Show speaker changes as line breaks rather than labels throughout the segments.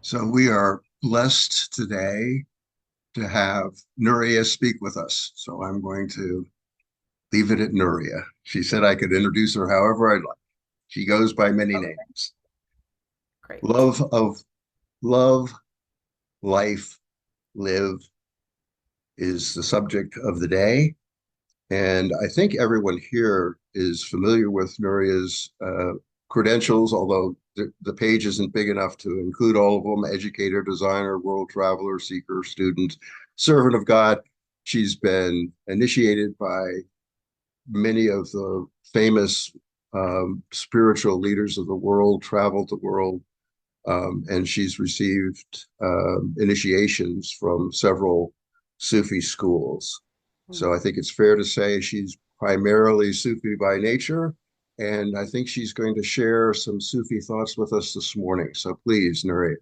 So we are blessed today to have Nuria speak with us. So I'm going to leave it at Nuria. She said I could introduce her however I'd like. She goes by many
Okay,
names.
great.
Love of love, life, live is the subject of the day. And I think everyone here is familiar with Nuria's credentials, although the page isn't big enough to include all of them: educator, designer, world traveler, seeker, student, servant of God. She's been initiated by many of the famous spiritual leaders of the world, traveled the world, and she's received initiations from several Sufi schools.
Mm.
So I think it's fair to say she's primarily Sufi by nature, and I think she's going to share some Sufi thoughts with us this morning. So please, narrate.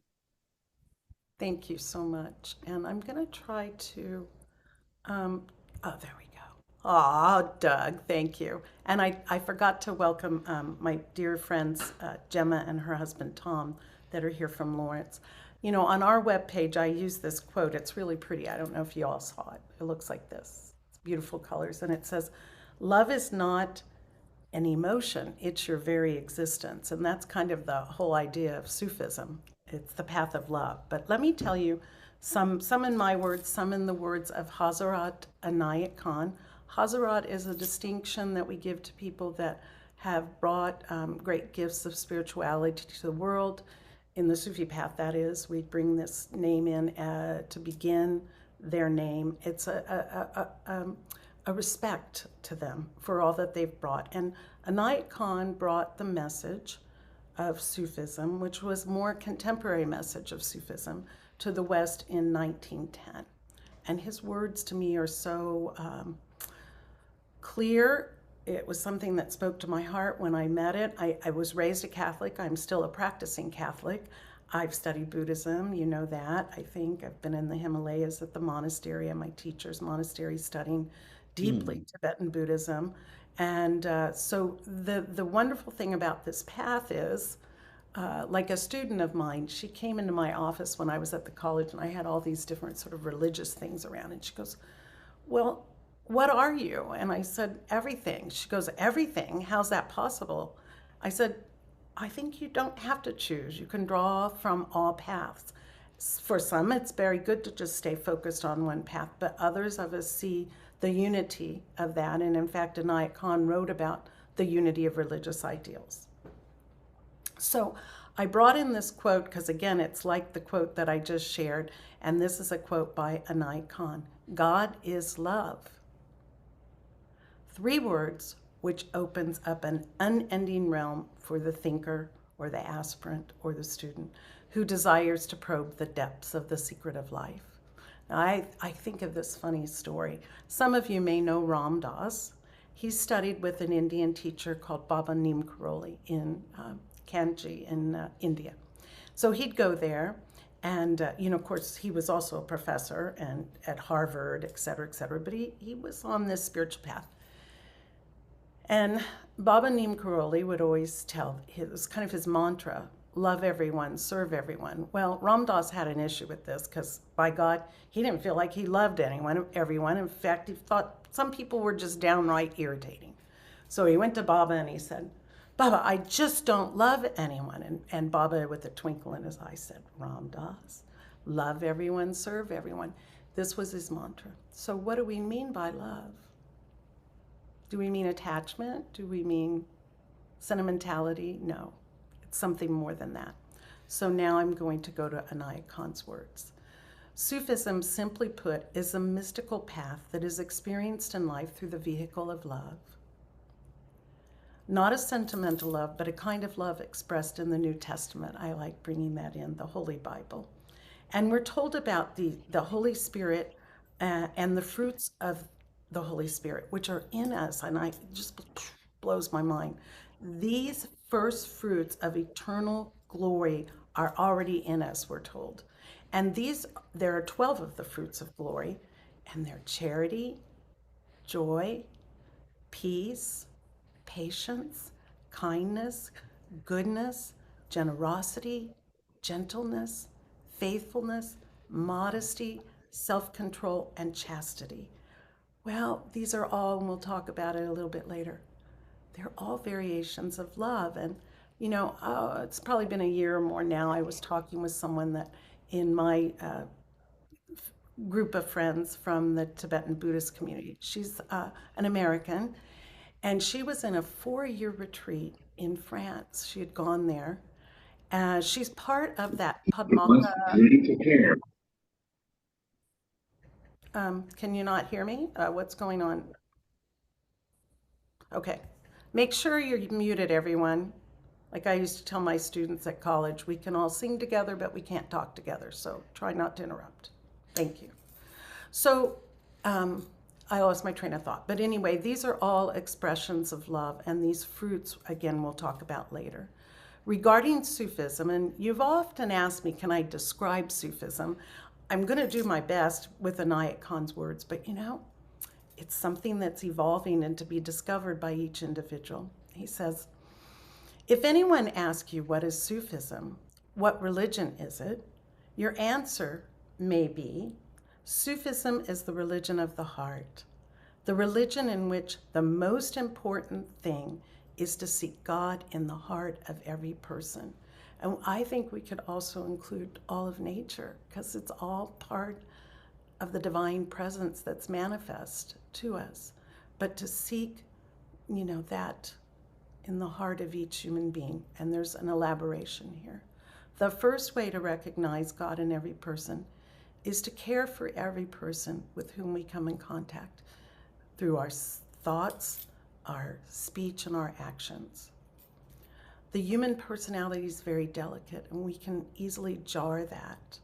Thank you so much. And I'm going to try to, um, oh, there we go. Oh, Doug, thank you. And I forgot to welcome my dear friends, Gemma and her husband, Tom, that are here from Lawrence. You know, on our webpage, I use this quote. It's really pretty. I don't know if you all saw it. It looks like this. It's beautiful colors. And it says, "Love is not an emotion, it's your very existence." And that's kind of the whole idea of Sufism. It's the path of love. But let me tell you some in my words, some in the words of Hazrat Inayat Khan. Hazrat is a distinction that we give to people that have brought great gifts of spirituality to the world. In the Sufi path, that is, we bring this name in to begin their name. It's a respect to them for all that they've brought. And Inayat Khan brought the message of Sufism, which was more contemporary message of Sufism, to the West in 1910. And his words to me are so clear. It was something that spoke to my heart when I met it. I was raised a Catholic. I'm still a practicing Catholic. I've studied Buddhism, you know that. I think I've been in the Himalayas at the monastery, at my teacher's monastery, studying deeply
Mm.
Tibetan Buddhism. And so the wonderful thing about this path is, like a student of mine, she came into my office when I was at the college and I had all these different sort of religious things around. And she goes, "Well, what are you?" And I said, "Everything." She goes, "Everything? How's that possible?" I said, "I think you don't have to choose. You can draw from all paths. For some, it's very good to just stay focused on one path, but others of us see the unity of that." And in fact, Inayat Khan wrote about the unity of religious ideals. So I brought in this quote because, again, it's like the quote that I just shared. And this is a quote by Inayat Khan: "God is love." Three words which opens up an unending realm for the thinker or the aspirant or the student who desires to probe the depths of the secret of life. Now, I think of this funny story. Some of you may know Ram Dass. He studied with an Indian teacher called Baba Neem Karoli in Kanji in India. So he'd go there, and of course, he was also a professor and at Harvard, et cetera, et cetera. But he was on this spiritual path. And Baba Neem Karoli would always tell, it was kind of his mantra: love everyone, serve everyone. Well, Ram Dass had an issue with this because, by God, he didn't feel like he loved everyone. In fact, he thought some people were just downright irritating. So he went to Baba and he said, "Baba, I just don't love anyone." And Baba, with a twinkle in his eye, said, "Ram Dass, love everyone, serve everyone." This was his mantra. So what do we mean by love? Do we mean attachment? Do we mean sentimentality? No, it's something more than that. So now I'm going to go to Inayat Khan's words. Sufism, simply put, is a mystical path that is experienced in life through the vehicle of love. Not a sentimental love, but a kind of love expressed in the New Testament. I like bringing that in, the Holy Bible. And we're told about the Holy Spirit and the fruits of the Holy Spirit, which are in us. And it just blows my mind. These first fruits of eternal glory are already in us, we're told. And there are 12 of the fruits of glory, and they're charity, joy, peace, patience, kindness, goodness, generosity, gentleness, faithfulness, modesty, self-control, and chastity. Well, these are all, and we'll talk about it a little bit later, they're all variations of love. And, it's probably been a year or more now. I was talking with someone that in my group of friends from the Tibetan Buddhist community. She's an American, and she was in a 4-year retreat in France. She had gone there. She's part of that Padmaka. Can you not hear me? What's going on? Okay. Make sure you're muted, everyone. Like I used to tell my students at college, we can all sing together, but we can't talk together. So try not to interrupt. Thank you. So I lost my train of thought. But anyway, these are all expressions of love. And these fruits, again, we'll talk about later. Regarding Sufism, and you've often asked me, can I describe Sufism? I'm going to do my best with Inayat Khan's words, but it's something that's evolving and to be discovered by each individual. He says, if anyone asks you what is Sufism, what religion is it, your answer may be, Sufism is the religion of the heart, the religion in which the most important thing is to seek God in the heart of every person. And I think we could also include all of nature, because it's all part of the divine presence that's manifest to us. But to seek, that in the heart of each human being. And there's an elaboration here. The first way to recognize God in every person is to care for every person with whom we come in contact through our thoughts, our speech, and our actions. The human personality is very delicate, and we can easily jar that.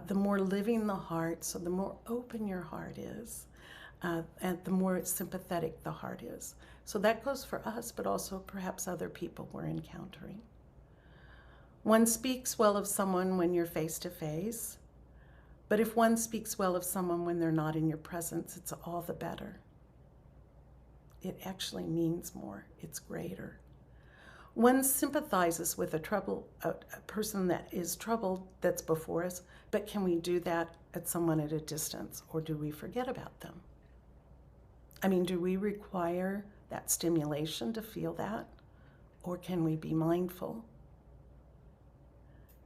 The more living the heart, so the more open your heart is, and the more sympathetic the heart is. So that goes for us, but also perhaps other people we're encountering. One speaks well of someone when you're face to face, but if one speaks well of someone when they're not in your presence, it's all the better. It actually means more. It's greater. One sympathizes with a person that is troubled that's before us, but can we do that at someone at a distance, or do we forget about them? Do we require that stimulation to feel that, or can we be mindful?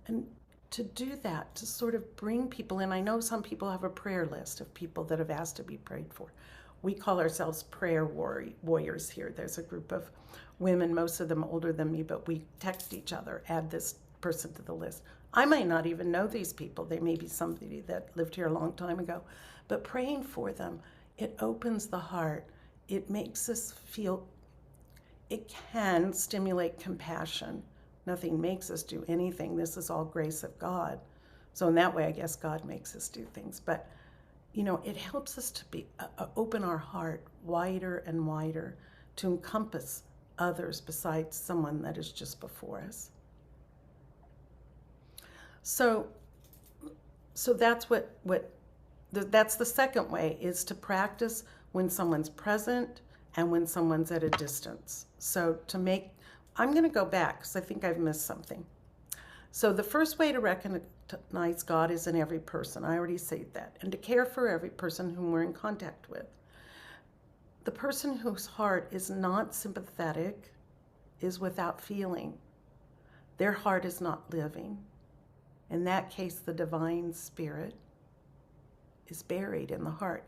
And to do that, to sort of bring people in, I know some people have a prayer list of people that have asked to be prayed for. We call ourselves prayer warriors here. There's a group of women, most of them older than me, but we text each other, add this person to the list. I might not even know these people. They may be somebody that lived here a long time ago. But praying for them, it opens the heart. It makes us feel, it can stimulate compassion. Nothing makes us do anything. This is all grace of God. So in that way, I guess God makes us do things. But it helps us to be open our heart wider and wider to encompass others besides someone that is just before us. So that's that's the second way, is to practice when someone's present and when someone's at a distance. So I'm going to go back because I think I've missed something. So the first way to recognize God is in every person. I already said that. And to care for every person whom we're in contact with. The person whose heart is not sympathetic is without feeling. Their heart is not living. In that case, the divine spirit is buried in the heart.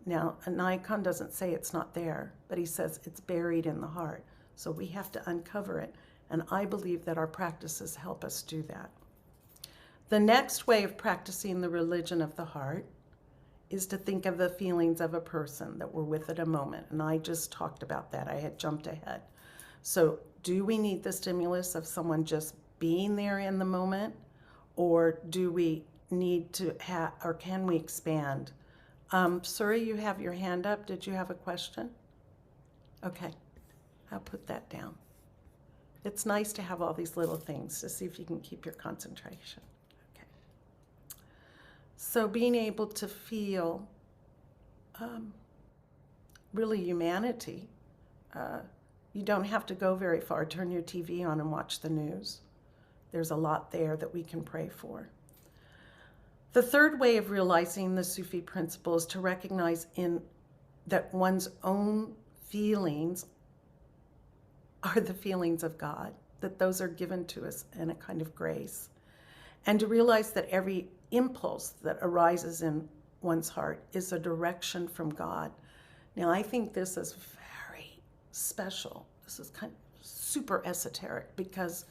Now, Inayat Khan doesn't say it's not there, but he says it's buried in the heart. So we have to uncover it. And I believe that our practices help us do that. The next way of practicing the religion of the heart is to think of the feelings of a person that we're with at a moment. And I just talked about that. I had jumped ahead. So do we need the stimulus of someone just being there in the moment? Or do we need to or can we expand? Suri, you have your hand up. Did you have a question? Okay, I'll put that down. It's nice to have all these little things to see if you can keep your concentration. Okay. So being able to feel really humanity. You don't have to go very far. Turn your TV on and watch the news. There's a lot there that we can pray for. The third way of realizing the Sufi principle is to recognize that one's own feelings are the feelings of God, that those are given to us in a kind of grace, and to realize that every impulse that arises in one's heart is a direction from God. Now, I think this is very special. This is kind of super esoteric, because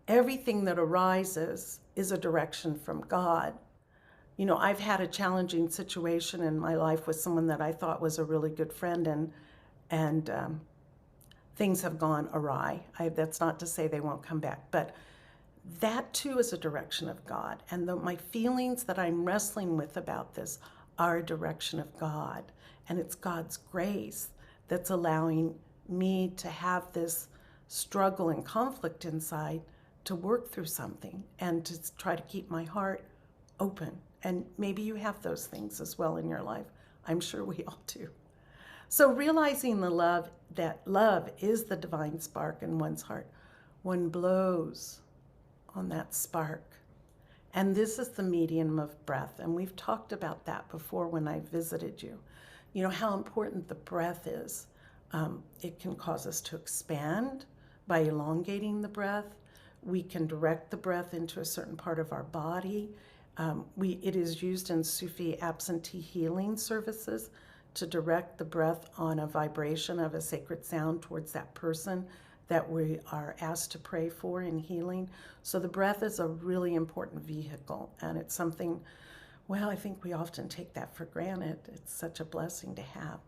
everything that arises is a direction from God. You know, I've had a challenging situation in my life with someone that I thought was a really good friend, and things have gone awry. That's not to say they won't come back, but that too is a direction of God. And my feelings that I'm wrestling with about this are a direction of God. And it's God's grace that's allowing me to have this struggle and conflict inside, to work through something and to try to keep my heart open. And maybe you have those things as well in your life. I'm sure we all do. So realizing that love is the divine spark in one's heart, one blows on that spark. And this is the medium of breath. And we've talked about that before when I visited you. You know how important the breath is. It can cause us to expand by elongating the breath. We can direct the breath into a certain part of our body. It is used in Sufi absentee healing services to direct the breath on a vibration of a sacred sound towards that person that we are asked to pray for in healing. So the breath is a really important vehicle, and it's something, well, I think we often take that for granted. It's such a blessing to have.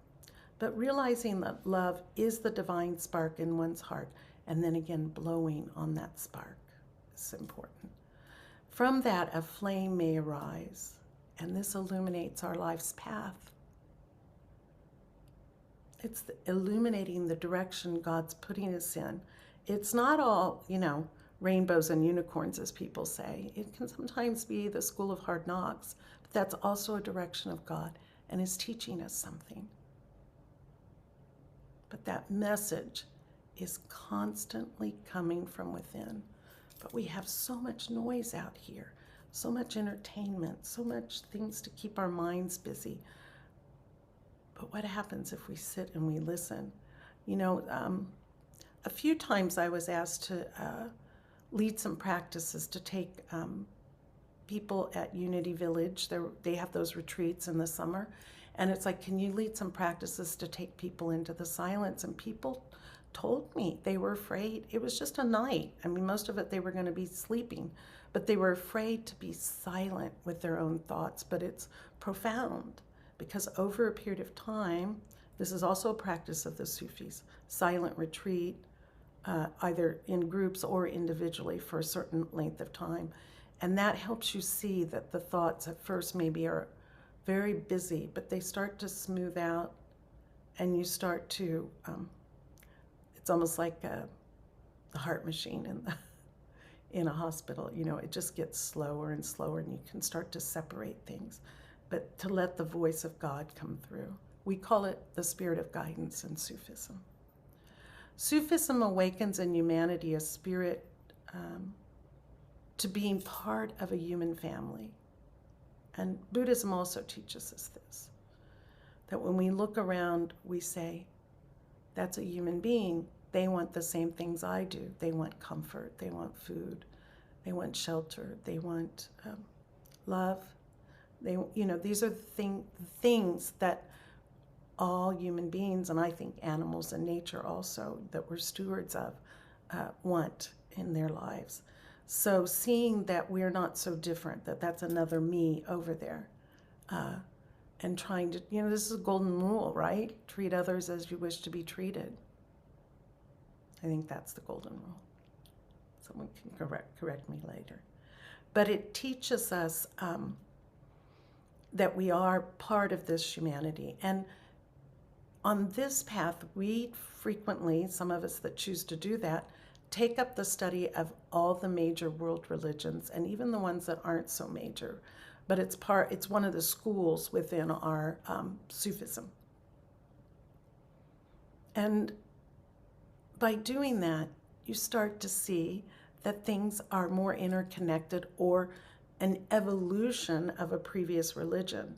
But realizing that love is the divine spark in one's heart, and then again blowing on that spark is important. From that, a flame may arise, and this illuminates our life's path. It's illuminating the direction God's putting us in. It's not all, rainbows and unicorns, as people say. It can sometimes be the school of hard knocks, but that's also a direction of God and is teaching us something. But that message is constantly coming from within. But we have so much noise out here, so much entertainment, so much things to keep our minds busy. But what happens if we sit and we listen? A few times I was asked to lead some practices to take people at Unity Village. They have those retreats in the summer. And it's like, can you lead some practices to take people into the silence? And people told me they were afraid. It was just a night. I mean, most of it they were going to be sleeping, but they were afraid to be silent with their own thoughts. But it's profound, because over a period of time, this is also a practice of the Sufis, silent retreat, either in groups or individually for a certain length of time. And that helps you see that the thoughts at first maybe are very busy, but they start to smooth out, and you start to, it's almost like the heart machine in a hospital. It just gets slower and slower, and you can start to separate things. But to let the voice of God come through. We call it the spirit of guidance in Sufism. Sufism awakens in humanity a spirit to being part of a human family. And Buddhism also teaches us this, that when we look around, we say, that's a human being. They want the same things I do. They want comfort. They want food. They want shelter. They want love. These are things that all human beings, and I think animals and nature also, that we're stewards of, want in their lives. So seeing that we're not so different, that's another me over there, and trying to, this is a golden rule, right? Treat others as you wish to be treated. I think that's the golden rule. Someone can correct me later. But it teaches us that we are part of this humanity. And on this path, we frequently, some of us that choose to do that, take up the study of all the major world religions, and even the ones that aren't so major. But it's one of the schools within our Sufism. And by doing that, you start to see that things are more interconnected, or an evolution of a previous religion.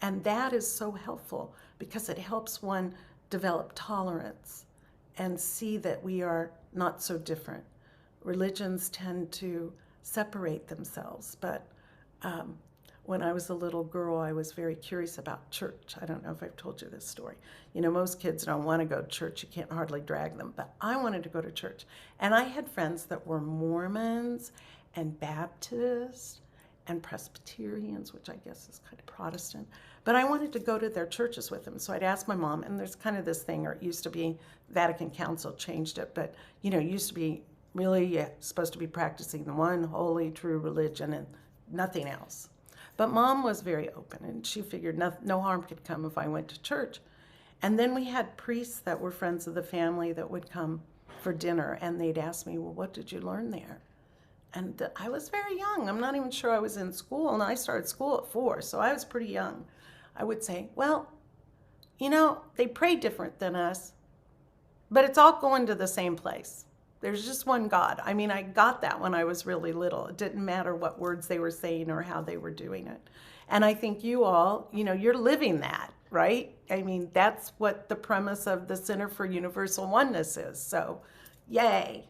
And that is so helpful because it helps one develop tolerance and see that we are not so different. Religions tend to separate themselves, but when I was a little girl, I was very curious about church. I don't know if I've told you this story. You know, most kids don't want to go to church. You can't hardly drag them, but I wanted to go to church. And I had friends that were Mormons and Baptists and Presbyterians, which I guess is kind of Protestant. But I wanted to go to their churches with them. So I'd ask my mom, and there's kind of this thing, or it used to be, Vatican Council changed it, but, you know, it used to be really supposed to be practicing the one holy true religion and nothing else. But Mom was very open, and she figured no harm could come if I went to church. And then we had priests that were friends of the family that would come for dinner, and they'd ask me, well, what did you learn there? And I was very young. I'm not even sure I was in school, and I started school at 4, so I was pretty young. I would say, well, you know, they pray different than us, but it's all going to the same place. There's just one God. I mean, I got that when I was really little. It didn't matter what words they were saying or how they were doing it. And I think you all, you know, you're living that, right? I mean, that's what the premise of the Center for Universal Oneness is. So, yay.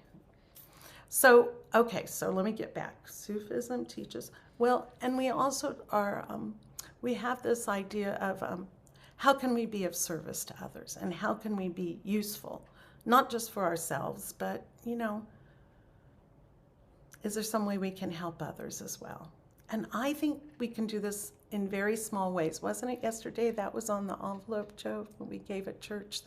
So, okay, so let me get back. Sufism teaches, well, and we also are, we have this idea of how can we be of service to others and how can we be useful? Not just for ourselves, but, you know, is there some way we can help others as well? And I think we can do this in very small ways. Wasn't it yesterday that was on the envelope, Joe, when we gave at church,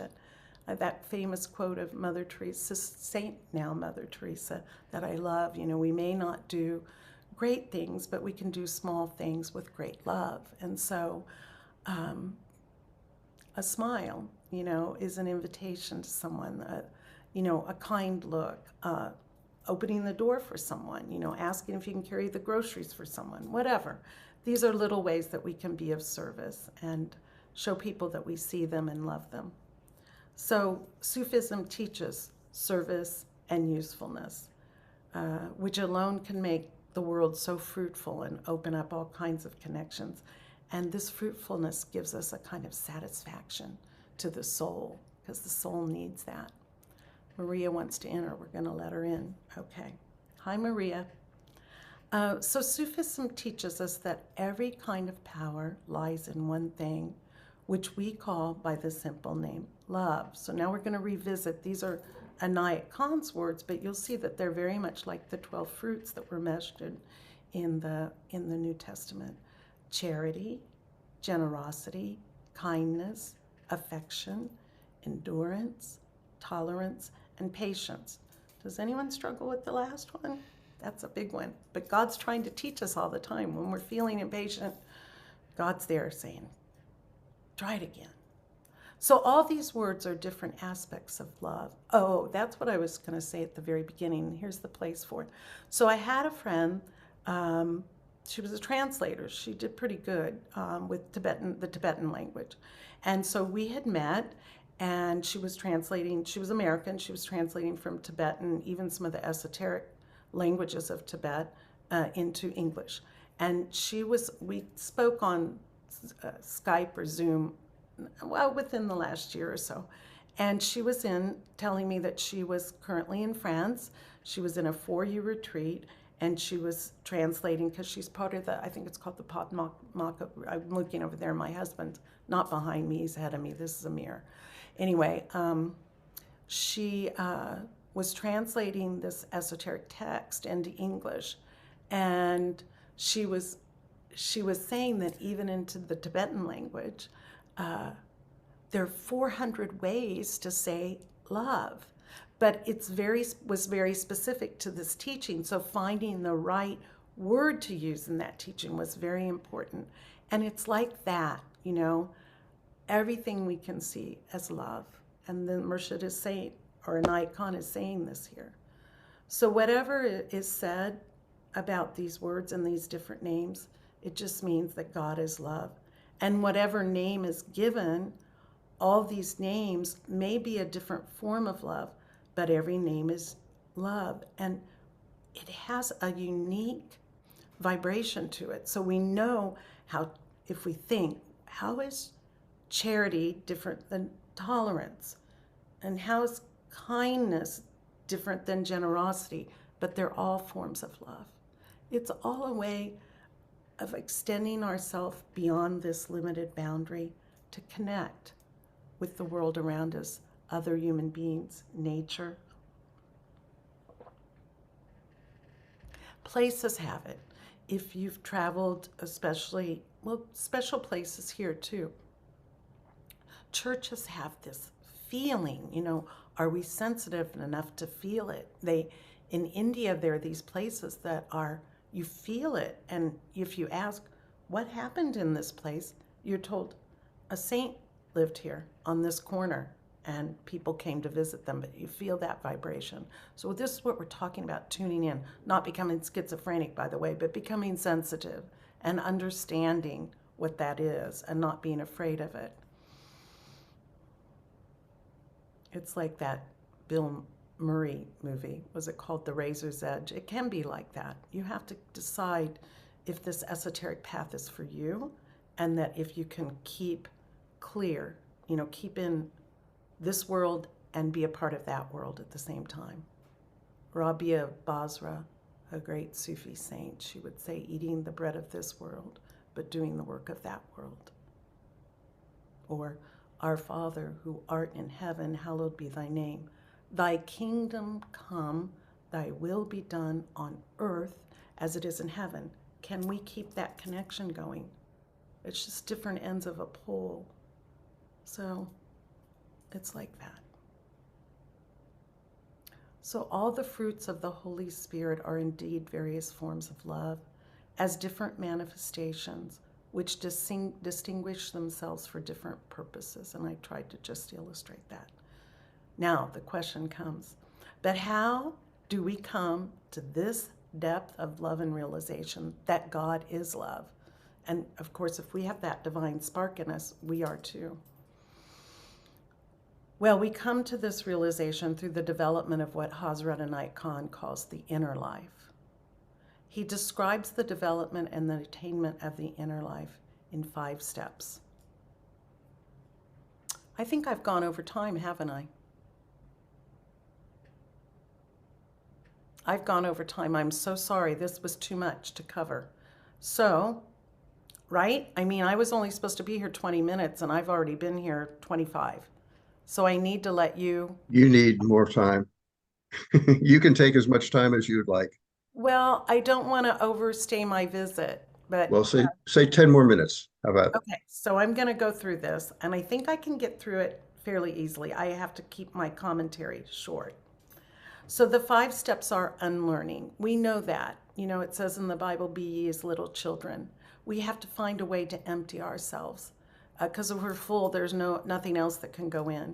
that famous quote of Mother Teresa, Saint now Mother Teresa, that I love. You know, we may not do great things, but we can do small things with great love. And so a smile, you know, is an invitation to someone, you know, a kind look, opening the door for someone, you know, asking if you can carry the groceries for someone, whatever. These are little ways that we can be of service and show people that we see them and love them. So Sufism teaches service and usefulness, which alone can make the world so fruitful and open up all kinds of connections. And this fruitfulness gives us a kind of satisfaction to the soul, because the soul needs that. Maria wants to enter. We're going to let her in. Okay. Hi, Maria. So Sufism teaches us that every kind of power lies in one thing, which we call by the simple name love. So now we're going to revisit. These are Inayat Khan's words, but you'll see that they're very much like the 12 fruits that were mentioned in the New Testament. Charity, generosity, kindness, affection, endurance, tolerance, and patience. Does anyone struggle with the last one? That's a big one. But God's trying to teach us all the time. When we're feeling impatient, God's there saying, try it again. So all these words are different aspects of love. Oh, that's what I was going to say at the very beginning. Here's the place for it. So I had a friend, she was a translator. She did pretty good with the Tibetan language. And so we had met, and she was translating. She was American. She was translating from Tibetan, even some of the esoteric languages of Tibet into English. And we spoke on Skype or Zoom, well, within the last year or so. And she was telling me that she was currently in France. She was in a 4-year retreat, and she was translating, because she's part of the, I think it's called the Padmaka. I'm looking over there, my husband's not behind me, he's ahead of me, this is a mirror. Anyway, she was translating this esoteric text into English, and she was saying that even into the Tibetan language, there are 400 ways to say love, but was very specific to this teaching. So finding the right word to use in that teaching was very important. And it's like that, you know, everything we can see as love. And then Murshida is saying, or Inayat Khan is saying this here. So whatever is said about these words and these different names, it just means that God is love. And whatever name is given, all these names may be a different form of love, but every name is love. And it has a unique vibration to it. So we know how, if we think, how is charity different than tolerance? And how is kindness different than generosity? But they're all forms of love. It's all a way of extending ourselves beyond this limited boundary to connect with the world around us, other human beings, nature. Places have it. If you've traveled, especially, well, special places here too. Churches have this feeling, are we sensitive enough to feel it? In India, there are these places that are, you feel it. And if you ask, what happened in this place? You're told, a saint lived here on this corner and people came to visit them, but you feel that vibration. So this is what we're talking about, tuning in, not becoming schizophrenic, by the way, but becoming sensitive and understanding what that is and not being afraid of it. It's like that Bill Murray movie. Was it called The Razor's Edge? It can be like that. You have to decide if this esoteric path is for you, and that if you can keep clear, keep in this world and be a part of that world at the same time. Rabia Basra, a great Sufi saint, she would say, eating the bread of this world, but doing the work of that world. Or, Our Father, who art in heaven, hallowed be thy name. Thy kingdom come, thy will be done on earth as it is in heaven. Can we keep that connection going? It's just different ends of a pole. So it's like that. So all the fruits of the Holy Spirit are indeed various forms of love as different manifestations which distinguish themselves for different purposes. And I tried to just illustrate that. Now the question comes, but how do we come to this depth of love and realization that God is love? And of course, if we have that divine spark in us, we are too. Well, we come to this realization through the development of what Hazrat Inayat Khan calls the inner life. He describes the development and the attainment of the inner life in 5 steps. I think I've gone over time, haven't I? I've gone over time. I'm so sorry. This was too much to cover. So, right? I mean, I was only supposed to be here 20 minutes and I've already been here 25. So I need to let you...
You need more time. You can take as much time as you'd like.
Well, I don't want to overstay my visit, but...
Well, say 10 more minutes. How about?
Okay, so I'm going to go through this, and I think I can get through it fairly easily. I have to keep my commentary short. So the 5 steps are unlearning. We know that. It says in the Bible, be ye as little children. We have to find a way to empty ourselves. Because if we're full, there's nothing else that can go in.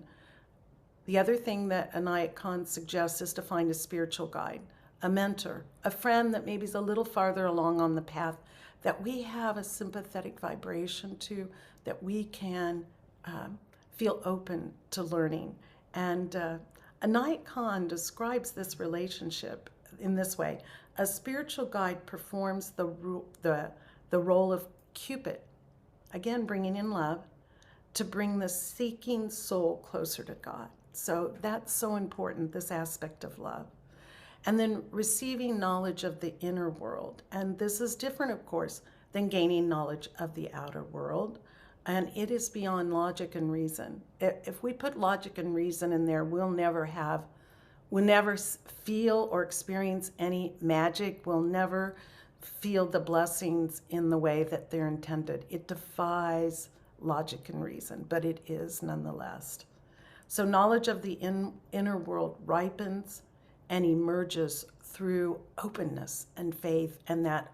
The other thing that Inayat Khan suggests is to find a spiritual guide, a mentor, a friend that maybe is a little farther along on the path that we have a sympathetic vibration to, that we can feel open to learning. And Inayat Khan describes this relationship in this way. A spiritual guide performs the role of Cupid, again, bringing in love, to bring the seeking soul closer to God. So that's so important, this aspect of love. And then receiving knowledge of the inner world. And this is different, of course, than gaining knowledge of the outer world. And it is beyond logic and reason. If we put logic and reason in there, we'll never feel or experience any magic. We'll never feel the blessings in the way that they're intended. It defies logic and reason, but it is nonetheless. So knowledge of the inner world ripens and emerges through openness and faith, and that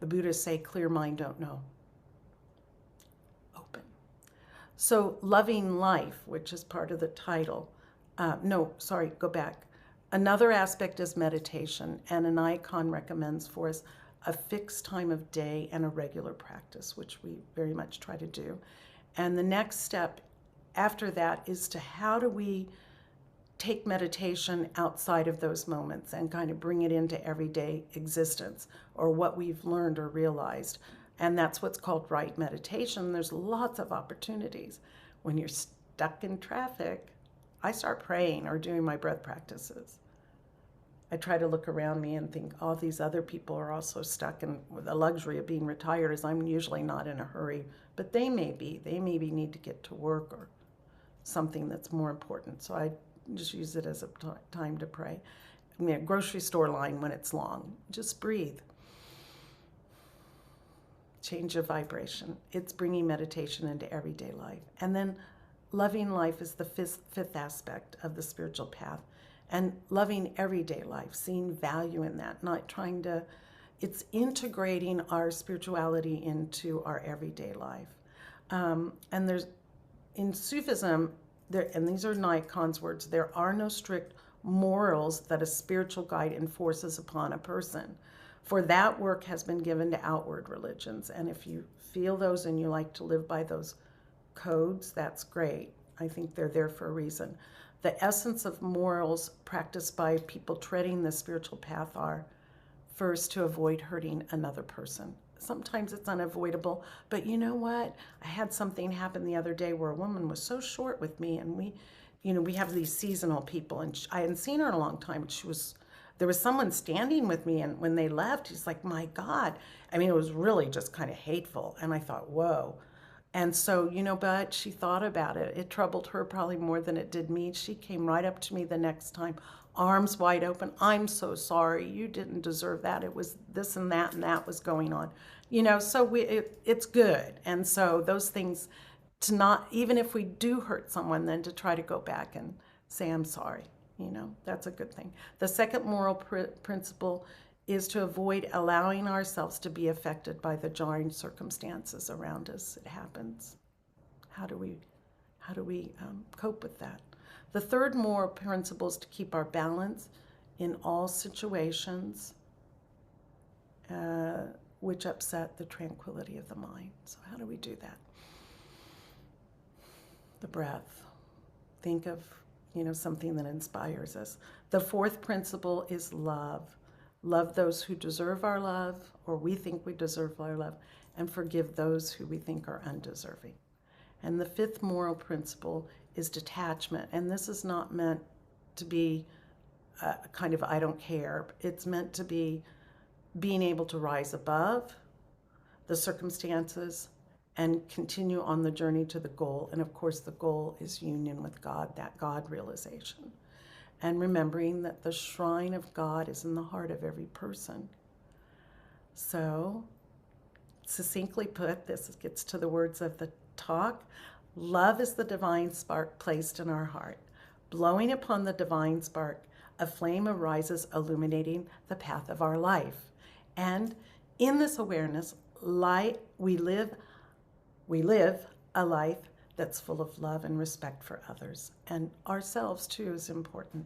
the Buddhists say, clear mind, don't know. Open. So loving life, which is part of the title. Go back. Another aspect is meditation, and Inayat Khan recommends for us a fixed time of day and a regular practice, which we very much try to do. And the next step after that is to how do we take meditation outside of those moments and kind of bring it into everyday existence or what we've learned or realized. And that's what's called right meditation. There's lots of opportunities. When you're stuck in traffic, I start praying or doing my breath practices. I try to look around me and think all these other people are also stuck, and the luxury of being retired is I'm usually not in a hurry, but they may be. They maybe need to get to work or something that's more important. So I just use it as a time to pray. I mean, a grocery store line when it's long, just breathe. Change of vibration. It's bringing meditation into everyday life. And then loving life is the fifth aspect of the spiritual path. And loving everyday life, seeing value in that, not trying to, it's integrating our spirituality into our everyday life. And there's, in Sufism, there, and these are Inayat Khan's words, there are no strict morals that a spiritual guide enforces upon a person. For that work has been given to outward religions. And if you feel those and you like to live by those codes, that's great. I think they're there for a reason. The essence of morals practiced by people treading the spiritual path are, first, to avoid hurting another person. Sometimes it's unavoidable, but you know what? I had something happen the other day where a woman was so short with me, and we have these seasonal people, and I hadn't seen her in a long time, and there was someone standing with me, and when they left, he's like, my God. I mean, it was really just kind of hateful, and I thought, whoa. And so, but she thought about it. It troubled her probably more than it did me. She came right up to me the next time, arms wide open. I'm so sorry. You didn't deserve that. It was this and that was going on. So it's good. And so those things, to not, even if we do hurt someone, then to try to go back and say, I'm sorry. That's a good thing. The second moral principle is to avoid allowing ourselves to be affected by the jarring circumstances around us. It happens. How do we cope with that? The third moral principle is to keep our balance in all situations which upset the tranquility of the mind. So how do we do that? The breath. Think of something that inspires us. The fourth principle is love. Love those who deserve our love, or we think we deserve our love, and forgive those who we think are undeserving. And the fifth moral principle is detachment. And this is not meant to be a kind of I don't care. It's meant to be being able to rise above the circumstances and continue on the journey to the goal. And of course, the goal is union with God, that God realization. And remembering that the shrine of God is in the heart of every person. So, succinctly put, this gets to the words of the talk. Love is the divine spark placed in our heart. Blowing upon the divine spark, a flame arises, illuminating the path of our life. And in this awareness, we live a life that's full of love and respect for others. And ourselves, too, is important.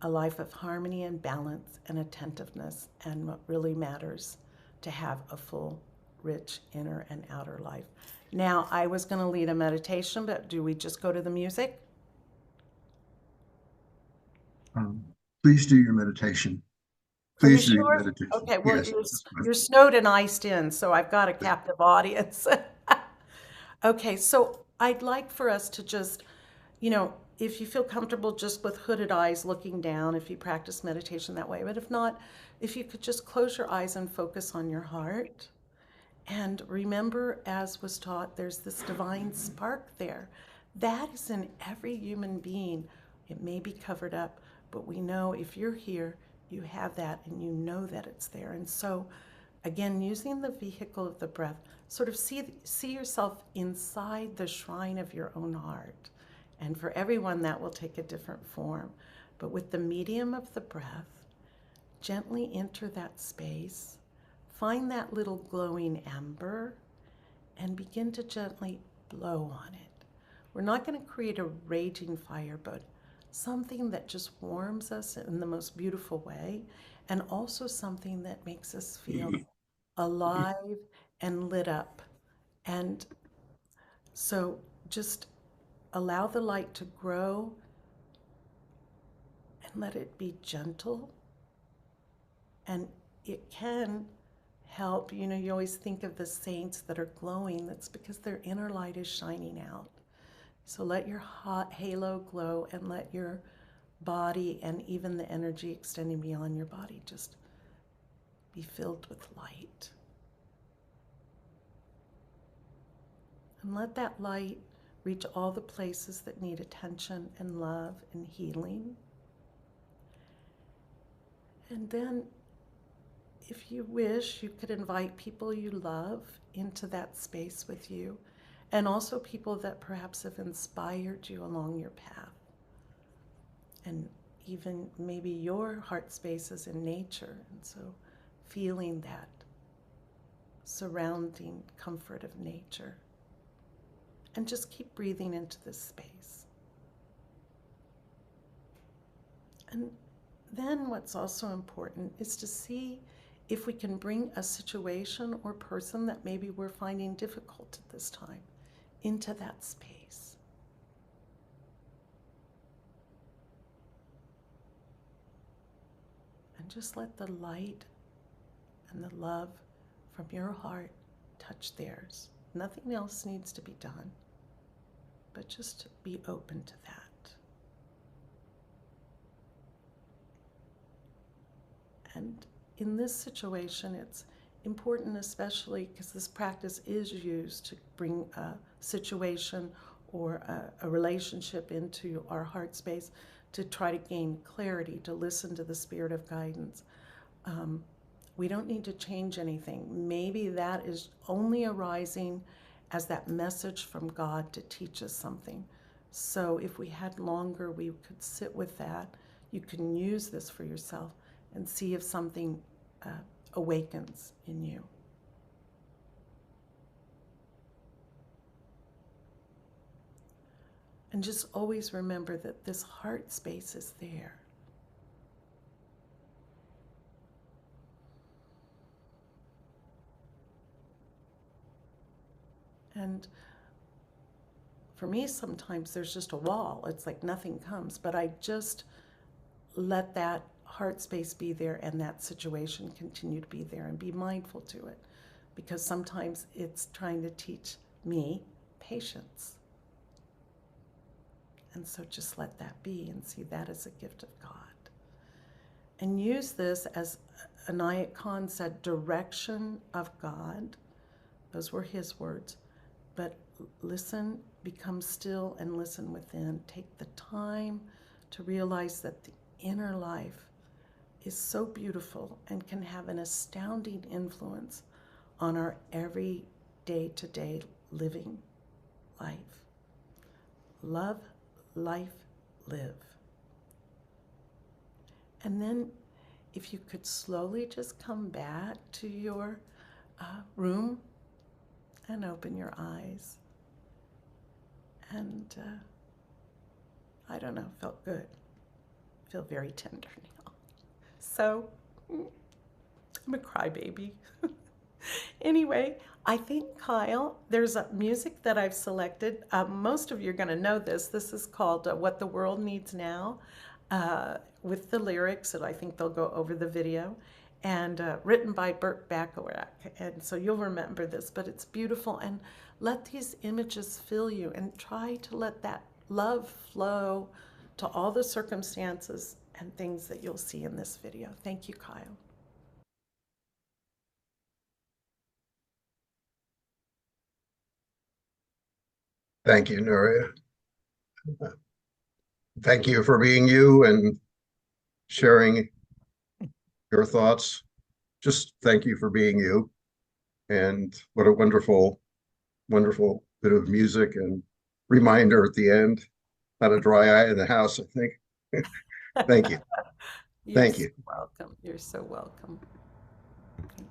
A life of harmony and balance and attentiveness, and what really matters, to have a full, rich inner and outer life. Now, I was going to lead a meditation, but do we just go to the music?
Please do your meditation.
Are you
Please do your
sure?
meditation.
Okay, well,
Yes, that's
you're
fine.
snowed and iced in, so I've got a captive audience. Okay, so I'd like for us to just, if you feel comfortable just with hooded eyes looking down, if you practice meditation that way, but if not, if you could just close your eyes and focus on your heart. And remember, as was taught, there's this divine spark there. That is in every human being. It may be covered up, but we know if you're here, you have that and you know that it's there. And so, again, using the vehicle of the breath, sort of see yourself inside the shrine of your own heart. And for everyone, that will take a different form. But with the medium of the breath, gently enter that space. Find that little glowing ember and begin to gently blow on it. We're not going to create a raging fire, but something that just warms us in the most beautiful way, and also something that makes us feel alive and lit up. And so just allow the light to grow and let it be gentle. And it can help. You know, you always think of the saints that are glowing. That's because their inner light is shining out. So let your hot halo glow, and let your body and even the energy extending beyond your body just be filled with light. And let that light reach all the places that need attention and love and healing. And then, if you wish, you could invite people you love into that space with you, and also people that perhaps have inspired you along your path. And even maybe your heart space is in nature, and so feeling that surrounding comfort of nature. And just keep breathing into this space. And then what's also important is to see if we can bring a situation or person that maybe we're finding difficult at this time into that space. And just let the light and the love from your heart touch theirs. Nothing else needs to be done, but just be open to that. And in this situation, it's important, especially because this practice is used to bring a situation or a relationship into our heart space, to try to gain clarity, to listen to the spirit of guidance. We don't need to change anything. Maybe that is only arising as that message from God to teach us something. So if we had longer, we could sit with that. You can use this for yourself and see if something awakens in you. And just always remember that this heart space is there. And for me, sometimes there's just a wall. It's like nothing comes, but I just let that heart space be there and that situation continue to be there, and be mindful to it, because sometimes it's trying to teach me patience. And so just let that be and see that as a gift of God. And use this, as Inayat Khan said, direction of God. Those were his words. But listen, become still and listen within. Take the time to realize that the inner life is so beautiful and can have an astounding influence on our every day-to-day living life. Love, life, live. And then if you could slowly just come back to your room and open your eyes. And I don't know, felt good. Feel very tender now. So I'm a crybaby. Anyway, I think, Kyle, there's a music that I've selected. Most of you are going to know this. This is called What the World Needs Now, with the lyrics, and I think they'll go over the video, and written by Burt Bacharach. And so you'll remember this, but it's beautiful. And let these images fill you, and try to let that love flow to all the circumstances and things that you'll see in this video. Thank you, Kyle.
Thank you, Nuria. Thank you for being you and sharing your thoughts. Just thank you for being you. And what a wonderful, wonderful bit of music and reminder at the end. Not a dry eye in the house, I think. Thank you.
You're
Thank
so
you.
welcome. You're so welcome.